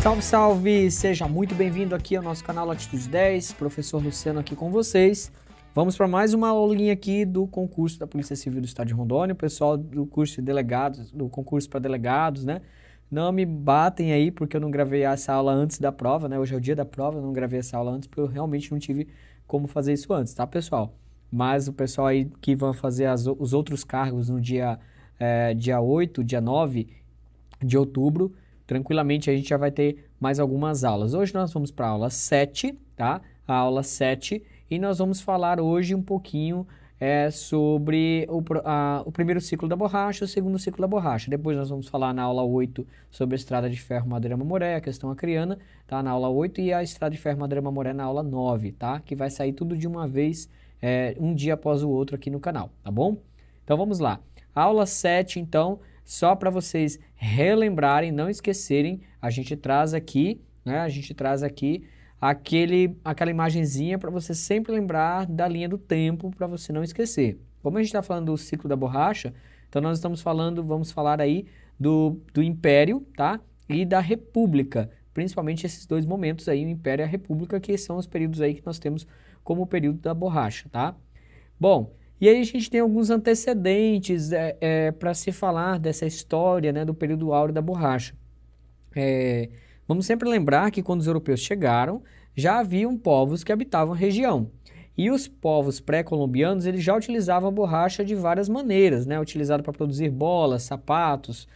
Salve, salve! Seja muito bem-vindo aqui ao nosso canal Latitude 10, professor Luciano aqui com vocês. Vamos para mais uma aulinha aqui do concurso da Polícia Civil do Estado de Rondônia, o pessoal do curso de delegados, do concurso para delegados, né? Não me batem aí porque eu não gravei essa aula antes da prova, né? Hoje é o dia da prova, eu não gravei essa aula antes porque eu realmente não tive como fazer isso antes, tá, pessoal? Mas o pessoal aí que vão fazer os outros cargos no dia 8, dia 9 de outubro, tranquilamente a gente já vai ter mais algumas aulas. Hoje nós vamos para a aula 7, tá? A aula 7, e nós vamos falar hoje um pouquinho sobre o primeiro ciclo da borracha, o segundo ciclo da borracha. Depois nós vamos falar na aula 8 sobre a estrada de ferro Madureira-Mamoré, a questão acreana, tá? Na aula 8, e a estrada de ferro Madureira-Mamoré na aula 9, tá? Que vai sair tudo de uma vez, um dia após o outro aqui no canal, tá bom? Então vamos lá. Aula 7, então, só para vocês relembrarem, não esquecerem, a gente traz aqui, né? A gente traz aqui aquela imagenzinha para você sempre lembrar da linha do tempo, para você não esquecer. Como a gente está falando do ciclo da borracha, então nós vamos falar aí do Império, tá? E da República, principalmente esses dois momentos aí, o Império e a República, que são os períodos aí que nós temos como o período da borracha, tá? Bom, e aí a gente tem alguns antecedentes para se falar dessa história, né, do período áureo da borracha. Vamos sempre lembrar que quando os europeus chegaram, já haviam povos que habitavam a região. E os povos pré-colombianos, eles já utilizavam a borracha de várias maneiras, né? Utilizado para produzir bolas, sapatos,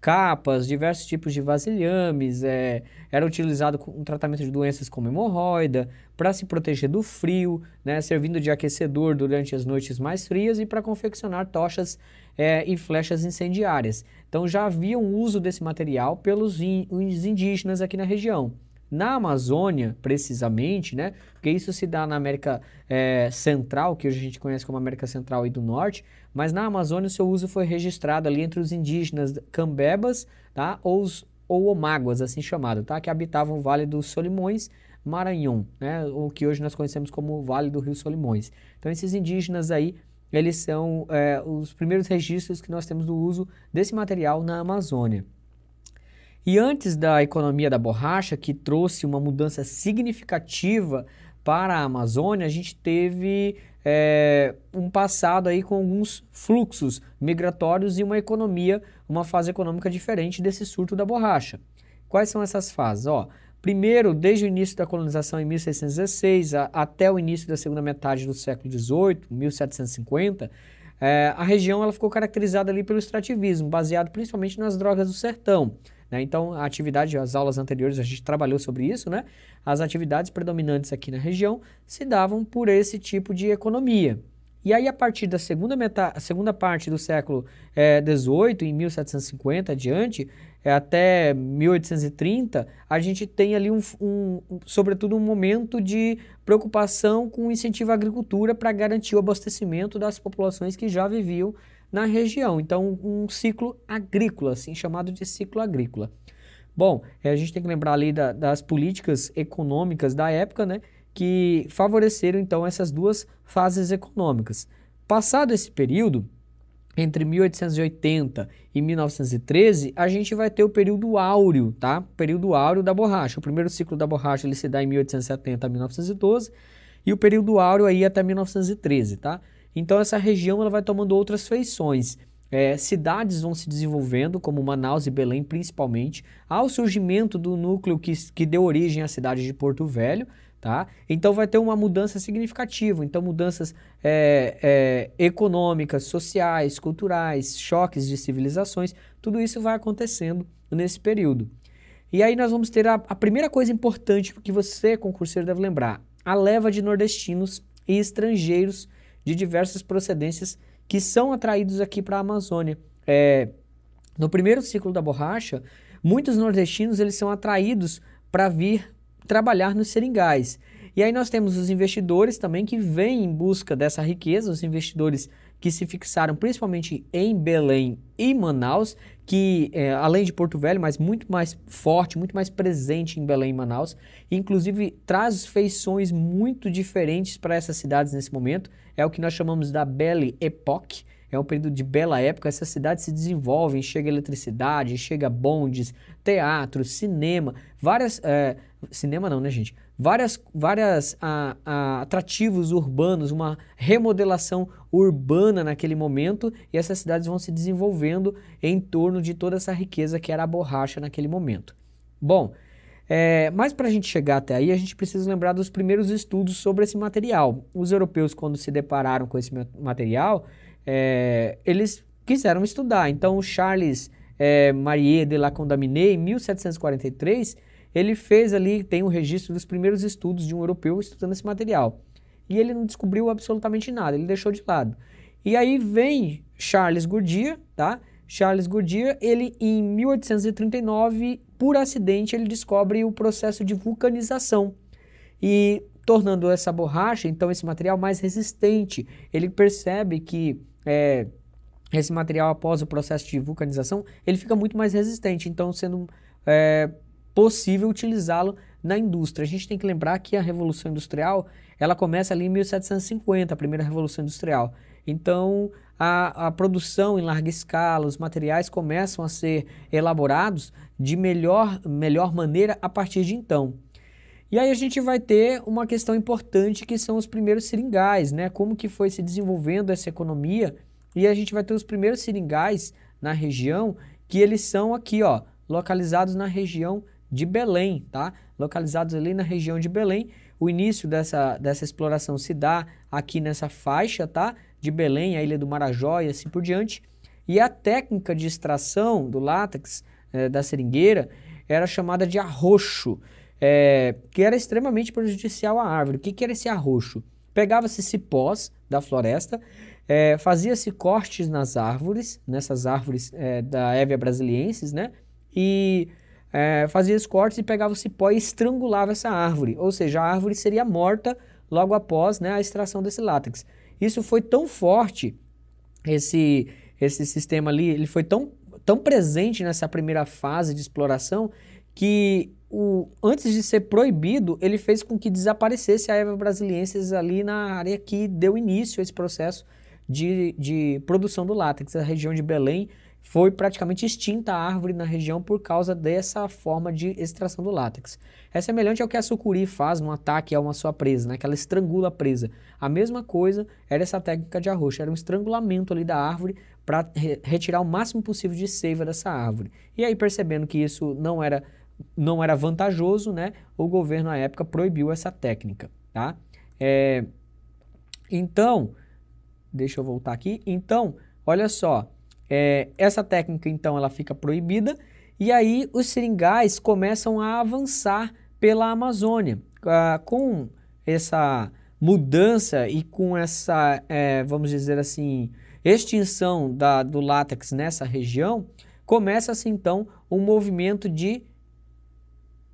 capas, diversos tipos de vasilhames, era utilizado com tratamento de doenças como hemorroida, para se proteger do frio, né? Servindo de aquecedor durante as noites mais frias e para confeccionar tochas e flechas incendiárias. Então já havia um uso desse material pelos indígenas aqui na região. Na Amazônia, precisamente, né? Porque isso se dá na América Central, que hoje a gente conhece como América Central e do Norte, mas na Amazônia o seu uso foi registrado ali entre os indígenas cambebas, tá? Ou omáguas, assim chamado, tá? Que habitavam o Vale dos Solimões, Maranhão, né? O que hoje nós conhecemos como o Vale do Rio Solimões. Então esses indígenas aí, eles são os primeiros registros que nós temos do uso desse material na Amazônia. E antes da economia da borracha, que trouxe uma mudança significativa para a Amazônia, a gente teve um passado aí com alguns fluxos migratórios e uma fase econômica diferente desse surto da borracha. Quais são essas fases? Primeiro, desde o início da colonização em 1616 até o início da segunda metade do século XVIII, 1750, a região ela ficou caracterizada ali pelo extrativismo, baseado principalmente nas drogas do sertão. Né? Então, as aulas anteriores a gente trabalhou sobre isso, né? As atividades predominantes aqui na região se davam por esse tipo de economia. E aí, a partir da segunda parte do século XVIII, em 1750 adiante, até 1830, a gente tem ali sobretudo um momento de preocupação com o incentivo à agricultura para garantir o abastecimento das populações que já viviam na região. Então, um ciclo agrícola, assim chamado de ciclo agrícola. Bom, a gente tem que lembrar ali das políticas econômicas da época, né, que favoreceram, então, essas duas fases econômicas. Passado esse período, entre 1880 e 1913, a gente vai ter o período áureo, tá? Período áureo da borracha. O primeiro ciclo da borracha ele se dá em 1870 a 1912 e o período áureo aí até 1913, tá? Então essa região ela vai tomando outras feições. Cidades vão se desenvolvendo, como Manaus e Belém principalmente, ao surgimento do núcleo que deu origem à cidade de Porto Velho, tá? Então vai ter uma mudança significativa, então mudanças econômicas, sociais, culturais, choques de civilizações, tudo isso vai acontecendo nesse período. E aí nós vamos ter a primeira coisa importante que você, concurseiro, deve lembrar, a leva de nordestinos e estrangeiros de diversas procedências que são atraídos aqui para a Amazônia. No primeiro ciclo da borracha, muitos nordestinos eles são atraídos para vir trabalhar nos seringais. E aí nós temos os investidores também que vêm em busca dessa riqueza, os investidores que se fixaram principalmente em Belém e Manaus, que além de Porto Velho, mas muito mais forte, muito mais presente em Belém e Manaus, inclusive traz feições muito diferentes para essas cidades nesse momento, é o que nós chamamos da Belle Époque, é um período de bela época, essas cidades se desenvolvem, chega eletricidade, chega bondes, teatro, cinema, cinema não, né, gente? Várias atrativos urbanos, uma remodelação urbana naquele momento, e essas cidades vão se desenvolvendo em torno de toda essa riqueza que era a borracha naquele momento. Bom, mas para a gente chegar até aí, a gente precisa lembrar dos primeiros estudos sobre esse material. Os europeus, quando se depararam com esse material, eles quiseram estudar. Então, o Charles Marie de la Condamine, em 1743, ele fez ali, tem um registro dos primeiros estudos de um europeu estudando esse material. E ele não descobriu absolutamente nada, ele deixou de lado. E aí vem Charles Goodyear, tá? Charles Goodyear, ele em 1839, por acidente, ele descobre o processo de vulcanização e tornando essa borracha, então esse material mais resistente. Ele percebe que esse material, após o processo de vulcanização, ele fica muito mais resistente, então sendo possível utilizá-lo na indústria. A gente tem que lembrar que a Revolução Industrial, ela começa ali em 1750, a primeira Revolução Industrial. Então, a produção em larga escala, os materiais começam a ser elaborados de melhor maneira a partir de então. E aí a gente vai ter uma questão importante que são os primeiros seringais, né? Como que foi se desenvolvendo essa economia, e a gente vai ter os primeiros seringais na região, que eles são aqui, ó, localizados na região de Belém, tá? Localizados ali na região de Belém. O início dessa exploração se dá aqui nessa faixa, tá? De Belém, a Ilha do Marajó e assim por diante. E a técnica de extração do látex da seringueira era chamada de arroxo, que era extremamente prejudicial à árvore. O que era esse arroxo? Pegava-se cipós da floresta, fazia-se cortes nas árvores, nessas árvores da Hevea brasiliensis, né? E fazia os cortes e pegava o cipó e estrangulava essa árvore, ou seja, a árvore seria morta logo após, né, a extração desse látex. Isso foi tão forte, esse sistema ali, ele foi tão presente nessa primeira fase de exploração, que antes de ser proibido, ele fez com que desaparecesse a Hevea brasiliensis ali na área que deu início a esse processo de produção do látex. A região de Belém foi praticamente extinta a árvore na região por causa dessa forma de extração do látex. É semelhante ao que a sucuri faz no ataque a uma sua presa, né? Que ela estrangula a presa. A mesma coisa era essa técnica de arroxo, era um estrangulamento ali da árvore para retirar o máximo possível de seiva dessa árvore. E aí, percebendo que isso não era vantajoso, né? O governo à época proibiu essa técnica, tá? Então, deixa eu voltar aqui. Então, olha só. Essa técnica, então, ela fica proibida, e aí os seringais começam a avançar pela Amazônia. Com essa mudança e com essa, vamos dizer assim, extinção do látex nessa região, começa-se, então, um movimento de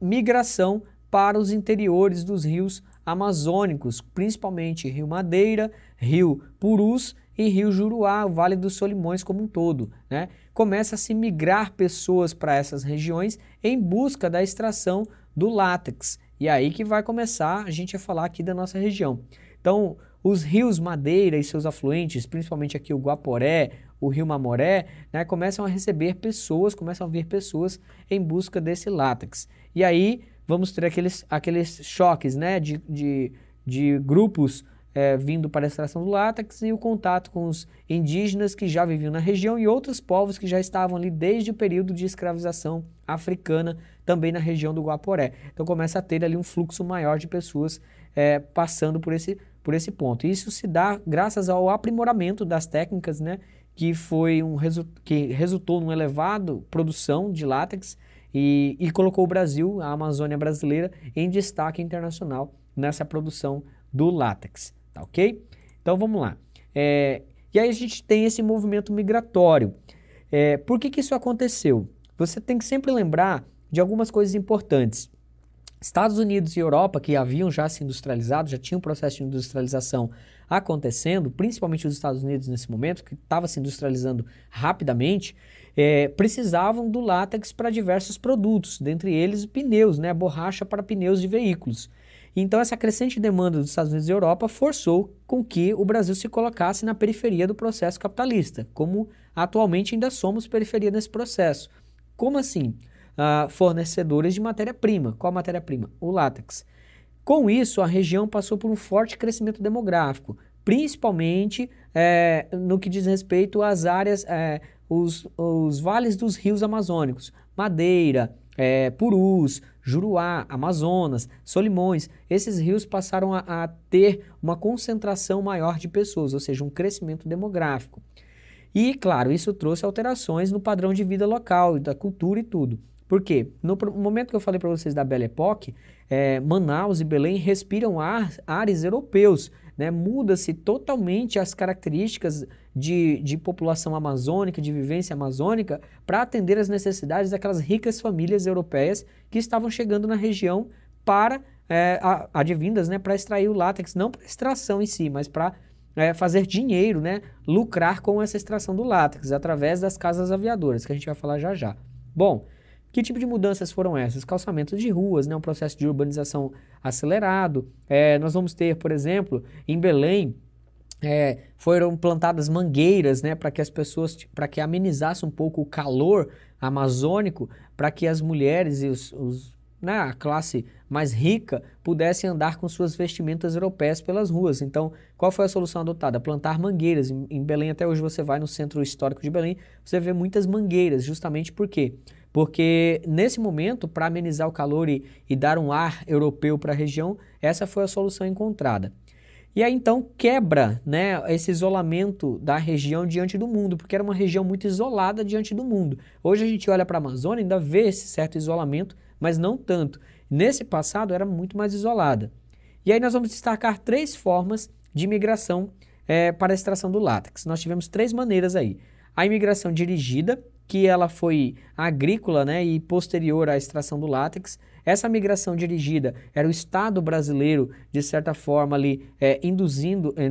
migração para os interiores dos rios amazônicos, principalmente Rio Madeira, Rio Purus e Rio Juruá, o Vale dos Solimões como um todo, né? Começa a se migrar pessoas para essas regiões em busca da extração do látex. E aí que vai começar a gente a falar aqui da nossa região. Então, os rios Madeira e seus afluentes, principalmente aqui o Guaporé, o Rio Mamoré, né, começam a vir pessoas em busca desse látex. E aí vamos ter aqueles choques, né, de grupos vindo para a extração do látex e o contato com os indígenas que já viviam na região e outros povos que já estavam ali desde o período de escravização africana, também na região do Guaporé. Então começa a ter ali um fluxo maior de pessoas passando por esse ponto. E isso se dá graças ao aprimoramento das técnicas, né, que resultou numa elevada produção de látex e colocou o Brasil, a Amazônia brasileira, em destaque internacional nessa produção do látex. Tá, ok? Então vamos lá. E aí a gente tem esse movimento migratório. Por que isso aconteceu? Você tem que sempre lembrar de algumas coisas importantes. Estados Unidos e Europa, que haviam já se industrializado, já tinham um processo de industrialização acontecendo, principalmente os Estados Unidos nesse momento, que estava se industrializando rapidamente, precisavam do látex para diversos produtos, dentre eles pneus, né, borracha para pneus de veículos. Então, essa crescente demanda dos Estados Unidos e Europa forçou com que o Brasil se colocasse na periferia do processo capitalista, como atualmente ainda somos periferia nesse processo. Como assim? Fornecedores de matéria-prima. Qual matéria-prima? O látex. Com isso, a região passou por um forte crescimento demográfico, principalmente no que diz respeito às áreas, os vales dos rios amazônicos, Madeira, Purus, Juruá, Amazonas, Solimões. Esses rios passaram a ter uma concentração maior de pessoas, ou seja, um crescimento demográfico. E, claro, isso trouxe alterações no padrão de vida local, da cultura e tudo. Por quê? No momento que eu falei para vocês da Belle Époque, Manaus e Belém respiram ares europeus, né? Muda-se totalmente as características de população amazônica, de vivência amazônica, para atender às necessidades daquelas ricas famílias europeias que estavam chegando na região para, advindas, né, para extrair o látex, não para extração em si, mas para fazer dinheiro, né, lucrar com essa extração do látex, através das casas aviadoras, que a gente vai falar já já. Bom, que tipo de mudanças foram essas? Calçamentos de ruas, né, um processo de urbanização acelerado. Nós vamos ter, por exemplo, em Belém, foram plantadas mangueiras, né, para que as pessoas, para que amenizasse um pouco o calor amazônico, para que as mulheres e né, a classe mais rica pudessem andar com suas vestimentas europeias pelas ruas. Então, qual foi a solução adotada? Plantar mangueiras. Em Belém, até hoje, você vai no centro histórico de Belém, você vê muitas mangueiras, justamente por quê? Porque nesse momento, para amenizar o calor e dar um ar europeu para a região, essa foi a solução encontrada. E aí então quebra, né, esse isolamento da região diante do mundo, porque era uma região muito isolada diante do mundo. Hoje a gente olha para a Amazônia e ainda vê esse certo isolamento, mas não tanto. Nesse passado era muito mais isolada. E aí nós vamos destacar 3 formas de imigração para a extração do látex. Nós tivemos 3 maneiras aí. A imigração dirigida, que ela foi agrícola, né, e posterior à extração do látex. Essa migração dirigida era o Estado brasileiro, de certa forma, ali,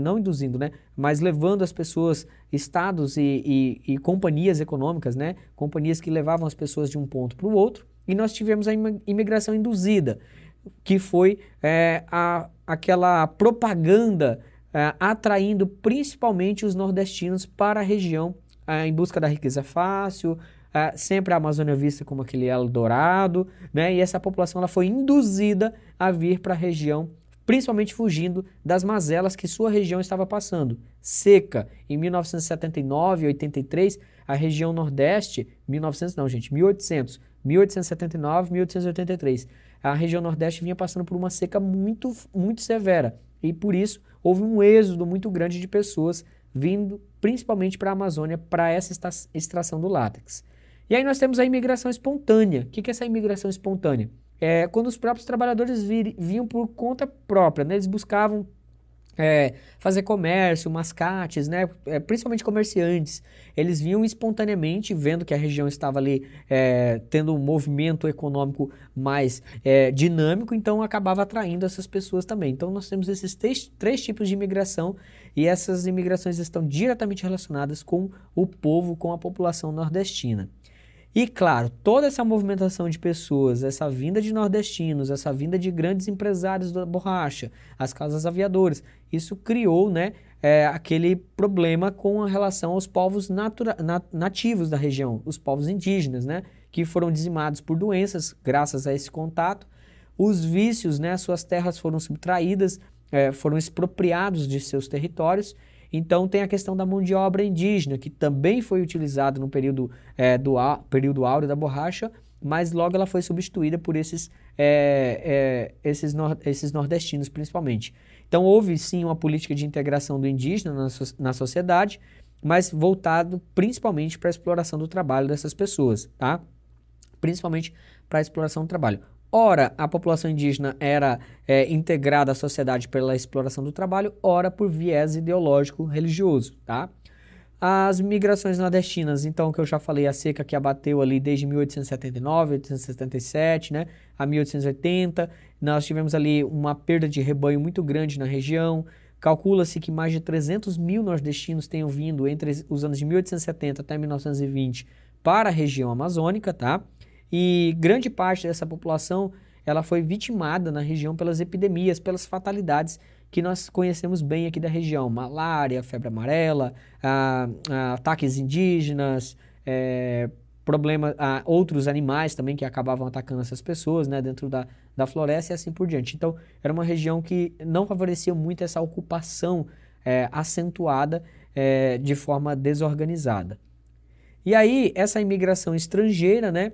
não induzindo, né, mas levando as pessoas, estados e companhias econômicas, né, companhias que levavam as pessoas de um ponto para o outro. E nós tivemos a imigração induzida, que foi aquela propaganda atraindo principalmente os nordestinos para a região, em busca da riqueza fácil, sempre a Amazônia vista como aquele Eldorado, né? E essa população ela foi induzida a vir para a região, principalmente fugindo das mazelas que sua região estava passando. Seca, em 1979, 83, a região Nordeste, 1879, 1883, a região Nordeste vinha passando por uma seca muito, muito severa. E por isso houve um êxodo muito grande de pessoas vindo principalmente para a Amazônia para essa extração do látex. E aí nós temos a imigração espontânea. O que é essa imigração espontânea? Quando os próprios trabalhadores vinham por conta própria, né? Eles buscavam fazer comércio, mascates, né? Principalmente comerciantes. Eles vinham espontaneamente, vendo que a região estava ali tendo um movimento econômico mais dinâmico, então acabava atraindo essas pessoas também. Então nós temos esses 3 tipos de imigração e essas imigrações estão diretamente relacionadas com o povo, com a população nordestina. E claro, toda essa movimentação de pessoas, essa vinda de nordestinos, essa vinda de grandes empresários da borracha, as casas aviadoras, isso criou, né, aquele problema com a relação aos povos nativos da região, os povos indígenas, né, que foram dizimados por doenças graças a esse contato. Os vícios, né, suas terras foram subtraídas, foram expropriados de seus territórios. Então tem a questão da mão de obra indígena, que também foi utilizada no período período áureo da borracha, mas logo ela foi substituída por esses nordestinos principalmente. Então houve sim uma política de integração do indígena na sociedade, mas voltado principalmente para a exploração do trabalho dessas pessoas, tá? Principalmente para a exploração do trabalho. Ora, a população indígena era integrada à sociedade pela exploração do trabalho, ora por viés ideológico religioso, tá? As migrações nordestinas, então, que eu já falei, a seca que abateu ali desde 1879, 1877, né, a 1880, nós tivemos ali uma perda de rebanho muito grande na região. Calcula-se que mais de 300 mil nordestinos tenham vindo entre os anos de 1870 até 1920 para a região amazônica, tá? E grande parte dessa população, ela foi vitimada na região pelas epidemias, pelas fatalidades que nós conhecemos bem aqui da região. Malária, febre amarela, ataques indígenas, outros animais também que acabavam atacando essas pessoas, né, dentro da floresta e assim por diante. Então, era uma região que não favorecia muito essa ocupação acentuada de forma desorganizada. E aí, essa imigração estrangeira, né,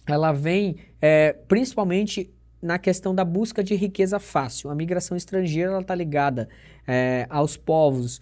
ela vem principalmente na questão da busca de riqueza fácil. A migração estrangeira está ligada aos povos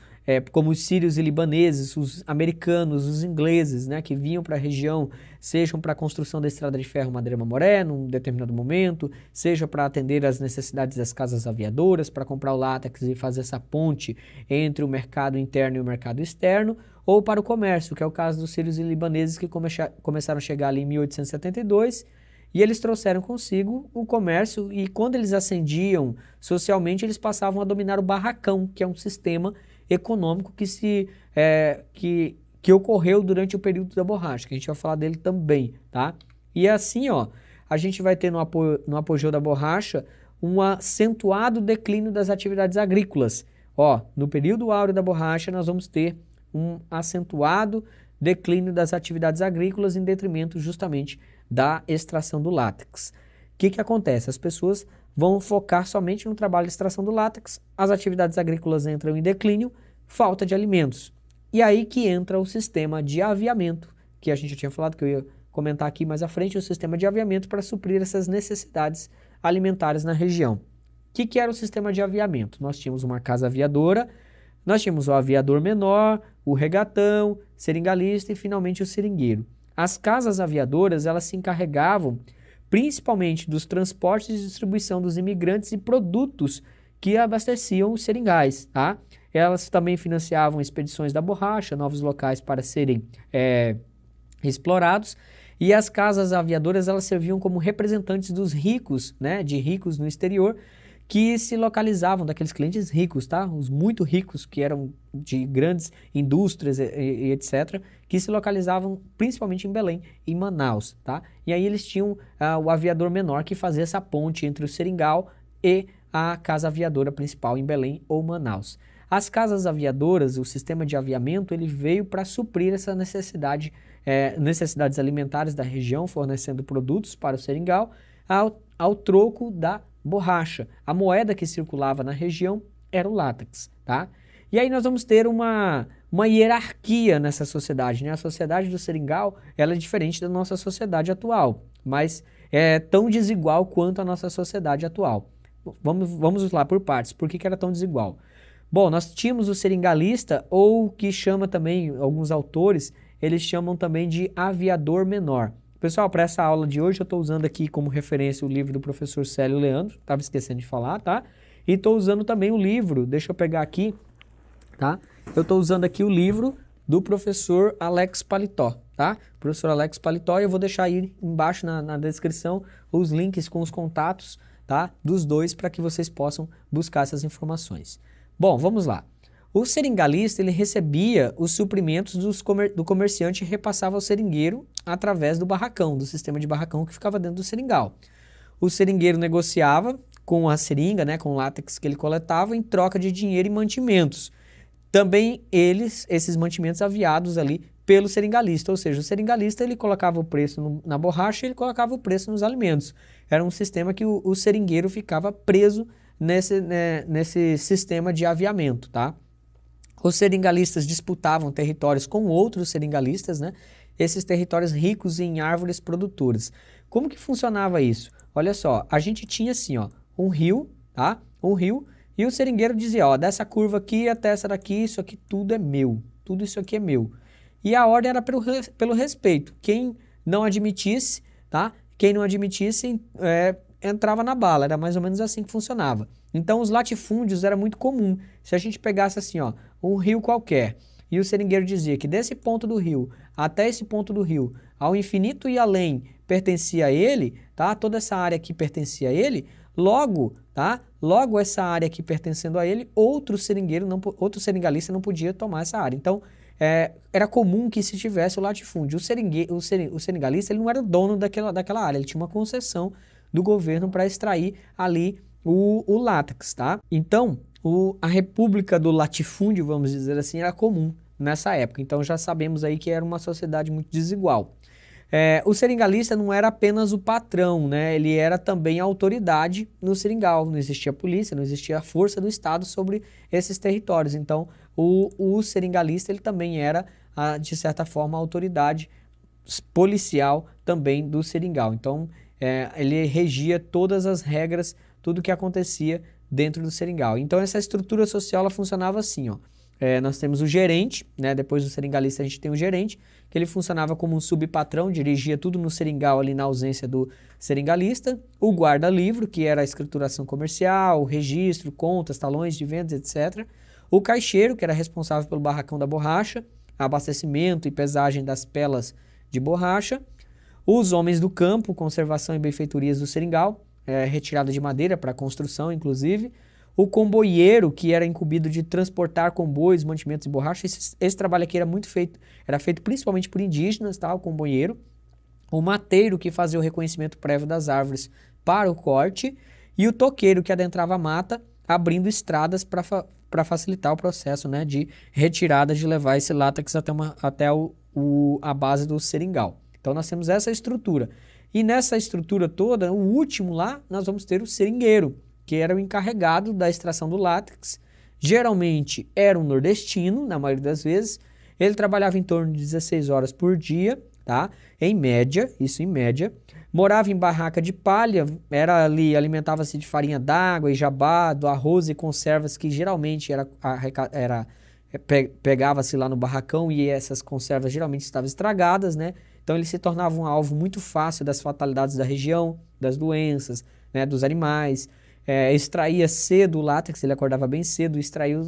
como os sírios e libaneses, os americanos, os ingleses, né, que vinham para a região, sejam para a construção da estrada de ferro Madeira-Mamoré, num determinado momento, seja para atender às necessidades das casas aviadoras, para comprar o látex e fazer essa ponte entre o mercado interno e o mercado externo, ou para o comércio, que é o caso dos sírios e libaneses que começaram a chegar ali em 1872, e eles trouxeram consigo o comércio, e quando eles ascendiam socialmente, eles passavam a dominar o barracão, que é um sistema econômico que ocorreu durante o período da borracha, que a gente vai falar dele também, tá? E assim, ó, a gente vai ter no apogeu da borracha um acentuado declínio das atividades agrícolas. Ó, no período áureo da borracha, nós vamos ter um acentuado declínio das atividades agrícolas em detrimento justamente da extração do látex. O que acontece? As pessoas vão focar somente no trabalho de extração do látex, as atividades agrícolas entram em declínio, falta de alimentos. E aí que entra o sistema de aviamento, que a gente já tinha falado, que eu ia comentar aqui mais à frente, o sistema de aviamento para suprir essas necessidades alimentares na região. O que era o sistema de aviamento? Nós tínhamos uma casa aviadora, nós tínhamos o aviador menor, o regatão, seringalista e finalmente o seringueiro. As casas aviadoras, elas se encarregavam principalmente dos transportes e distribuição dos imigrantes e produtos que abasteciam os seringais, tá? Elas também financiavam expedições da borracha, novos locais para serem explorados, e as casas aviadoras, elas serviam como representantes dos ricos, né, de ricos no exterior, que se localizavam, daqueles clientes ricos, tá? Os muito ricos, que eram de grandes indústrias e etc., que se localizavam principalmente em Belém e Manaus, tá? E aí eles tinham o aviador menor que fazia essa ponte entre o seringal e a casa aviadora principal em Belém ou Manaus. As casas aviadoras, o sistema de aviamento, ele veio para suprir essa necessidades alimentares da região, fornecendo produtos para o seringal ao troco da borracha. A moeda que circulava na região era o látex, tá? E aí nós vamos ter uma hierarquia nessa sociedade, né? A sociedade do seringal, ela é diferente da nossa sociedade atual, mas é tão desigual quanto a nossa sociedade atual. Vamos lá por partes. Por que era tão desigual? Bom, nós tínhamos o seringalista, ou que chama também, alguns autores, eles chamam também de aviador menor. Pessoal, para essa aula de hoje eu estou usando aqui como referência o livro do professor Célio Leandro, estava esquecendo de falar, tá? E estou usando também o livro, deixa eu pegar aqui, tá? Eu estou usando aqui o livro do professor Alex Paletó, tá? Professor Alex Paletó, e eu vou deixar aí embaixo na descrição os links com os contatos, tá? Dos dois, para que vocês possam buscar essas informações. Bom, vamos lá. O seringalista, ele recebia os suprimentos do comerciante e repassava ao seringueiro através do barracão, do sistema de barracão que ficava dentro do seringal. O seringueiro negociava com a seringa, né, com o látex que ele coletava, em troca de dinheiro e mantimentos. Também esses mantimentos aviados ali pelo seringalista, ou seja, o seringalista ele colocava o preço na borracha e ele colocava o preço nos alimentos. Era um sistema que o seringueiro ficava preso nesse sistema de aviamento, tá? Os seringalistas disputavam territórios com outros seringalistas, né? Esses territórios ricos em árvores produtoras. Como que funcionava isso? Olha só, a gente tinha assim, ó, um rio, tá? Um rio, e o seringueiro dizia, ó, dessa curva aqui até essa daqui, isso aqui tudo é meu. Tudo isso aqui é meu. E a ordem era pelo respeito. Quem não admitisse, tá? Quem não admitisse entrava na bala. Era mais ou menos assim que funcionava. Então os latifúndios era muito comum. Se a gente pegasse assim, ó, um rio qualquer, e o seringueiro dizia que desse ponto do rio até esse ponto do rio, ao infinito e além, pertencia a ele, tá? Toda essa área aqui pertencia a ele, logo, tá? Logo essa área aqui pertencendo a ele, outro seringalista não podia tomar essa área. Então, era comum que se tivesse o latifúndio. O seringalista ele não era o dono daquela área, ele tinha uma concessão do governo para extrair ali o látex, tá? Então, a república do latifúndio, vamos dizer assim, era comum nessa época. Então, já sabemos aí que era uma sociedade muito desigual. O seringalista não era apenas o patrão, né? Ele era também a autoridade no seringal. Não existia polícia, não existia força do Estado sobre esses territórios. Então, o seringalista ele também era, de certa forma, a autoridade policial também do seringal. Então, ele regia todas as regras, tudo que acontecia dentro do seringal. Então, essa estrutura social ela funcionava assim, ó. Nós temos o gerente, né? Depois do seringalista a gente tem o gerente, que ele funcionava como um subpatrão, dirigia tudo no seringal ali na ausência do seringalista. O guarda-livro, que era a escrituração comercial, o registro, contas, talões de vendas, etc. O caixeiro, que era responsável pelo barracão da borracha, abastecimento e pesagem das pelas de borracha. Os homens do campo, conservação e benfeitorias do seringal, retirada de madeira para construção, inclusive. O comboieiro, que era incumbido de transportar comboios, mantimentos e borracha. Esse trabalho aqui era feito principalmente por indígenas, tá? O comboieiro. O mateiro, que fazia o reconhecimento prévio das árvores para o corte. E o toqueiro, que adentrava a mata, abrindo estradas para facilitar o processo, né, de retirada, de levar esse látex até a base do seringal. Então nós temos essa estrutura. E nessa estrutura toda, o último lá, nós vamos ter o seringueiro, que era o encarregado da extração do látex. Geralmente era um nordestino, na maioria das vezes. Ele trabalhava em torno de 16 horas por dia, tá? Em média, isso em média. Morava em barraca de palha, alimentava-se de farinha d'água e jabá, do arroz e conservas que geralmente pegava-se lá no barracão e essas conservas geralmente estavam estragadas, né? Então ele se tornava um alvo muito fácil das fatalidades da região, das doenças, né, dos animais. Extraía cedo o látex, ele acordava bem cedo, extraía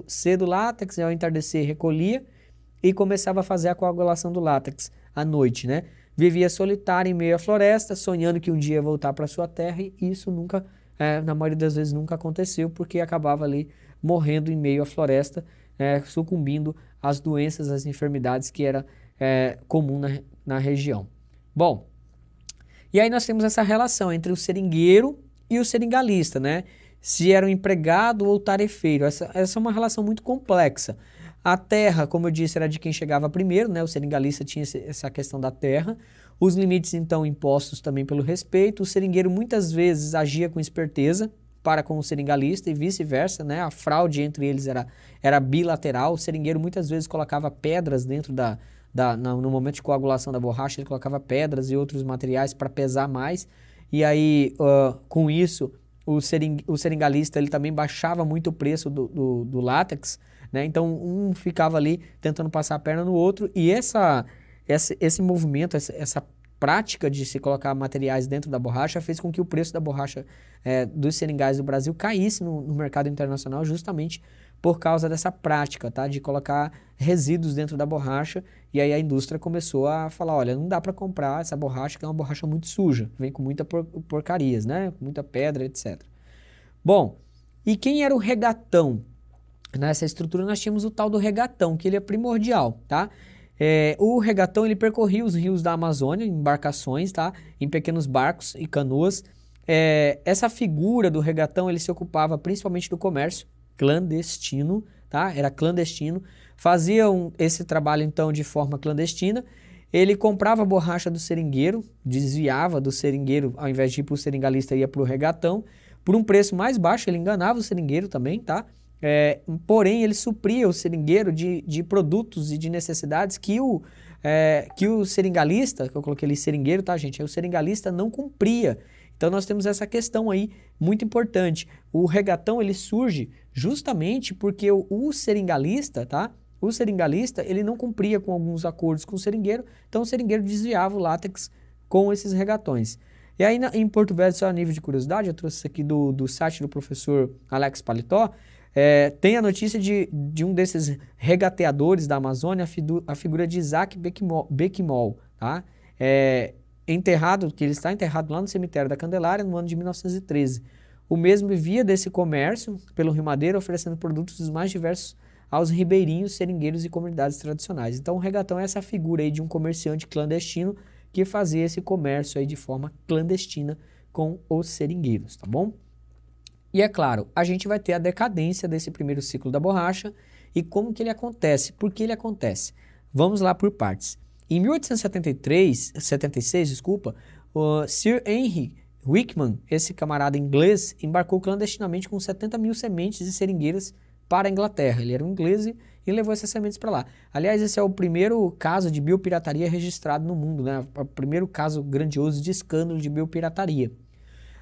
cedo o látex, ao entardecer recolhia e começava a fazer a coagulação do látex à noite, né? Vivia solitário em meio à floresta, sonhando que um dia ia voltar para sua terra e isso nunca, na maioria das vezes, nunca aconteceu porque acabava ali morrendo em meio à floresta, sucumbindo às doenças, às enfermidades que era comum na região. Bom, e aí nós temos essa relação entre o seringueiro e o seringalista, né? Se era um empregado ou tarefeiro. Essa é uma relação muito complexa. A terra, como eu disse, era de quem chegava primeiro, né? O seringalista tinha essa questão da terra. Os limites, então, impostos também pelo respeito. O seringueiro muitas vezes agia com esperteza para com o seringalista e vice-versa, né? A fraude entre eles era bilateral. O seringueiro muitas vezes colocava pedras dentro no momento de coagulação da borracha, ele colocava pedras e outros materiais para pesar mais. E aí, com isso, o seringalista ele também baixava muito o preço do látex, né? Então, um ficava ali tentando passar a perna no outro. E esse movimento, essa prática de se colocar materiais dentro da borracha fez com que o preço da borracha dos seringais do Brasil caísse no mercado internacional justamente por causa dessa prática, tá? De colocar resíduos dentro da borracha. E aí a indústria começou a falar, olha, não dá para comprar essa borracha, que é uma borracha muito suja, vem com muita porcarias, né? Muita pedra, etc. Bom, e quem era o regatão? Nessa estrutura nós tínhamos o tal do regatão, que ele é primordial, tá? O regatão ele percorria os rios da Amazônia em embarcações, tá? Em pequenos barcos e canoas. Essa figura do regatão ele se ocupava principalmente do comércio clandestino, tá? Era clandestino. Faziam esse trabalho então de forma clandestina. Ele comprava a borracha do seringueiro, desviava do seringueiro, ao invés de ir para o seringalista, ia para o regatão. Por um preço mais baixo, ele enganava o seringueiro também, tá? Porém, ele supria o seringueiro de produtos e de necessidades que o seringalista, que eu coloquei ali seringueiro, tá, gente? O seringalista não cumpria. Então, nós temos essa questão aí muito importante. O regatão, ele surge justamente porque o seringalista, tá? O seringalista, ele não cumpria com alguns acordos com o seringueiro, então o seringueiro desviava o látex com esses regatões. E aí, em Porto Velho, só a nível de curiosidade, eu trouxe isso aqui do site do professor Alex Paletó, tem a notícia de um desses regateadores da Amazônia, a figura de Isaac Bequimol, tá? Que ele está enterrado lá no cemitério da Candelária no ano de 1913. O mesmo vivia desse comércio pelo Rio Madeira, oferecendo produtos dos mais diversos aos ribeirinhos, seringueiros e comunidades tradicionais. Então o regatão é essa figura aí de um comerciante clandestino que fazia esse comércio aí de forma clandestina com os seringueiros, tá bom? E é claro, a gente vai ter a decadência desse primeiro ciclo da borracha e como que ele acontece, por que ele acontece. Vamos lá por partes. Em 1876, o Sir Henry Wickman, esse camarada inglês, embarcou clandestinamente com 70 mil sementes de seringueiras para a Inglaterra. Ele era um inglês e levou essas sementes para lá. Aliás, esse é o primeiro caso de biopirataria registrado no mundo, né? O primeiro caso grandioso de escândalo de biopirataria.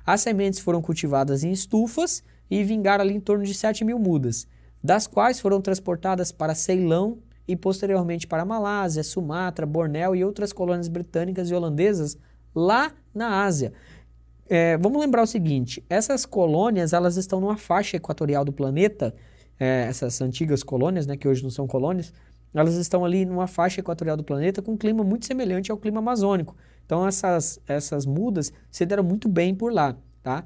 As sementes foram cultivadas em estufas e vingaram ali em torno de 7 mil mudas, das quais foram transportadas para Ceilão e posteriormente para Malásia, Sumatra, Bornéu e outras colônias britânicas e holandesas lá na Ásia. Vamos lembrar o seguinte, essas colônias elas estão numa faixa equatorial do planeta, essas antigas colônias, né, que hoje não são colônias, elas estão ali numa faixa equatorial do planeta com um clima muito semelhante ao clima amazônico. Então essas mudas se deram muito bem por lá, tá?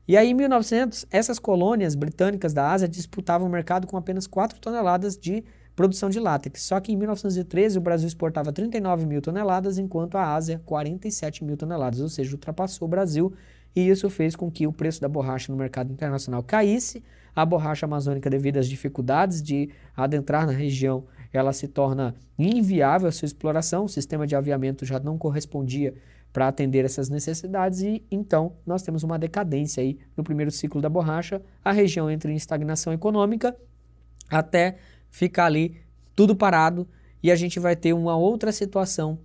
E aí em 1900, essas colônias britânicas da Ásia disputavam o mercado com apenas 4 toneladas de produção de látex. Só que em 1913 o Brasil exportava 39 mil toneladas, enquanto a Ásia 47 mil toneladas, ou seja, ultrapassou o Brasil, e isso fez com que o preço da borracha no mercado internacional caísse. A borracha amazônica, devido às dificuldades de adentrar na região, ela se torna inviável a sua exploração, o sistema de aviamento já não correspondia para atender essas necessidades e então nós temos uma decadência aí no primeiro ciclo da borracha, a região entra em estagnação econômica até ficar ali tudo parado e a gente vai ter uma outra situação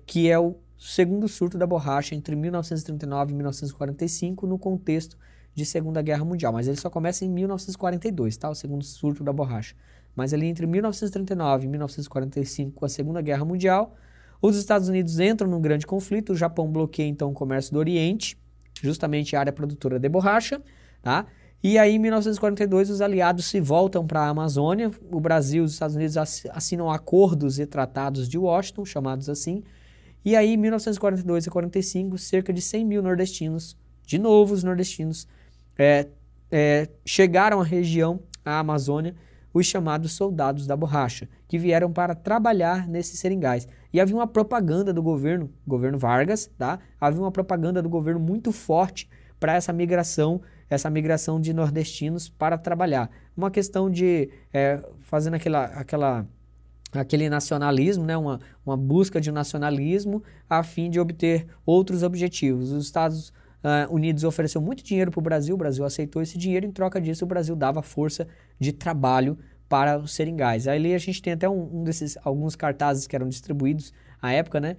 que é o segundo surto da borracha entre 1939 e 1945 no contexto de Segunda Guerra Mundial, mas ele só começa em 1942, tá? O segundo surto da borracha. Mas ali entre 1939 e 1945, com a Segunda Guerra Mundial, os Estados Unidos entram num grande conflito, o Japão bloqueia então o comércio do Oriente, justamente a área produtora de borracha, tá? E aí em 1942 os aliados se voltam para a Amazônia, o Brasil e os Estados Unidos assinam acordos e tratados de Washington, chamados assim, e aí em 1942 e 45 cerca de 100 mil nordestinos, de novo os nordestinos, chegaram à região, à Amazônia, os chamados soldados da borracha, que vieram para trabalhar nesses seringais. E havia uma propaganda do governo Vargas, tá? Havia uma propaganda do governo muito forte para essa migração de nordestinos para trabalhar. Uma questão de fazendo aquele nacionalismo, né? Uma busca de um nacionalismo a fim de obter outros objetivos. Os Estados Unidos ofereceu muito dinheiro para o Brasil aceitou esse dinheiro, em troca disso o Brasil dava força de trabalho para os seringais. Aí a gente tem até alguns cartazes que eram distribuídos à época, né?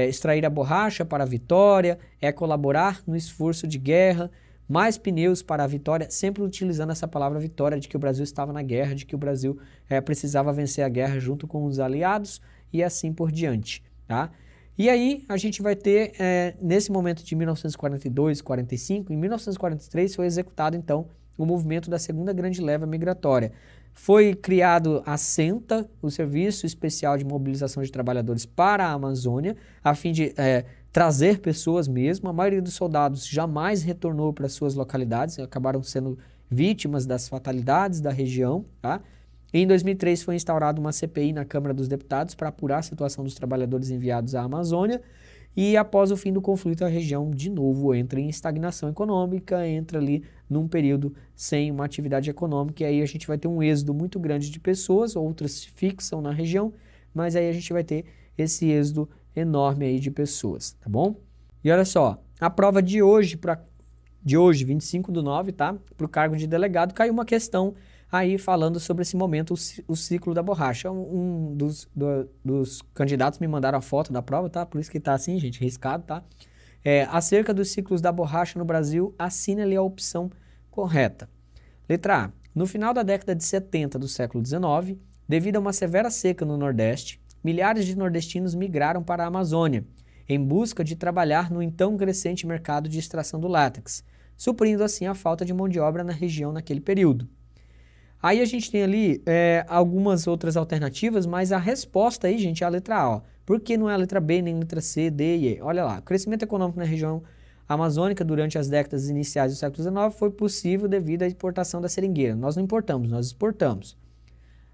Extrair a borracha para a vitória, colaborar no esforço de guerra, mais pneus para a vitória, sempre utilizando essa palavra vitória, de que o Brasil estava na guerra, de que o Brasil precisava vencer a guerra junto com os aliados e assim por diante, tá? E aí a gente vai ter, nesse momento de 1942, 45, em 1943 foi executado então o movimento da segunda grande leva migratória. Foi criado a SENTA, o Serviço Especial de Mobilização de Trabalhadores para a Amazônia, a fim de trazer pessoas mesmo. A maioria dos soldados jamais retornou para suas localidades, acabaram sendo vítimas das fatalidades da região, tá? Em 2003 foi instaurada uma CPI na Câmara dos Deputados para apurar a situação dos trabalhadores enviados à Amazônia e após o fim do conflito a região de novo entra em estagnação econômica, entra ali num período sem uma atividade econômica e aí a gente vai ter um êxodo muito grande de pessoas, outras se fixam na região, mas aí a gente vai ter esse êxodo enorme aí de pessoas, tá bom? E olha só, a prova de hoje, 25/9, tá? Para o cargo de delegado, caiu uma questão aí falando sobre esse momento, o ciclo da borracha. Um dos candidatos me mandaram a foto da prova, tá? Por isso que tá assim, gente, riscado, tá? Acerca dos ciclos da borracha no Brasil, assine ali a opção correta. Letra A. No final da década de 70 do século XIX, devido a uma severa seca no Nordeste, milhares de nordestinos migraram para a Amazônia, em busca de trabalhar no então crescente mercado de extração do látex, suprindo assim a falta de mão de obra na região naquele período. Aí a gente tem ali algumas outras alternativas, mas a resposta aí, gente, é a letra A. Ó. Por que não é a letra B, nem a letra C, D e E? Olha lá, o crescimento econômico na região amazônica durante as décadas iniciais do século XIX foi possível devido à exportação da seringueira. Nós não importamos, nós exportamos.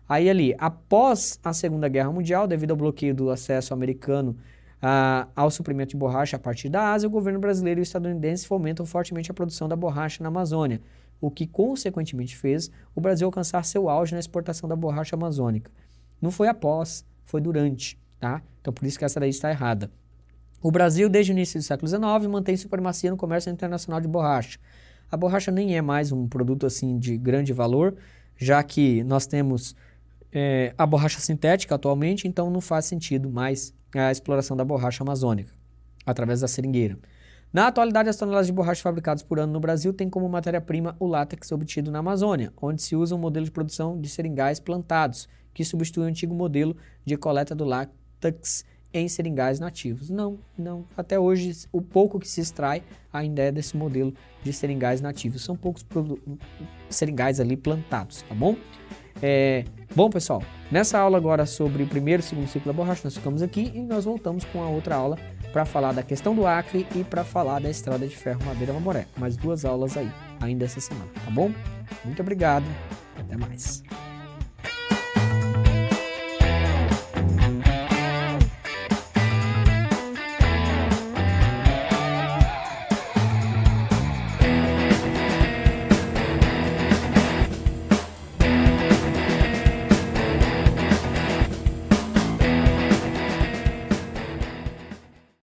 Aí ali, após a Segunda Guerra Mundial, devido ao bloqueio do acesso americano ao suprimento de borracha a partir da Ásia, o governo brasileiro e o estadunidense fomentam fortemente a produção da borracha na Amazônia, o que consequentemente fez o Brasil alcançar seu auge na exportação da borracha amazônica. Não foi após, foi durante, tá? Então por isso que essa daí está errada. O Brasil, desde o início do século XIX, mantém supremacia no comércio internacional de borracha. A borracha nem é mais um produto assim de grande valor, já que nós temos a borracha sintética atualmente, então não faz sentido mais a exploração da borracha amazônica, através da seringueira. Na atualidade, as toneladas de borracha fabricadas por ano no Brasil têm como matéria-prima o látex obtido na Amazônia, onde se usa um modelo de produção de seringais plantados, que substitui o antigo modelo de coleta do látex em seringais nativos. Não. Até hoje, o pouco que se extrai ainda é desse modelo de seringais nativos. São poucos seringais ali plantados, tá bom? Bom, pessoal, nessa aula agora sobre o primeiro e segundo ciclo da borracha, nós ficamos aqui e nós voltamos com a outra aula para falar da questão do Acre e para falar da estrada de ferro Madeira-Mamoré. Mais 2 aulas aí, ainda essa semana, tá bom? Muito obrigado, até mais.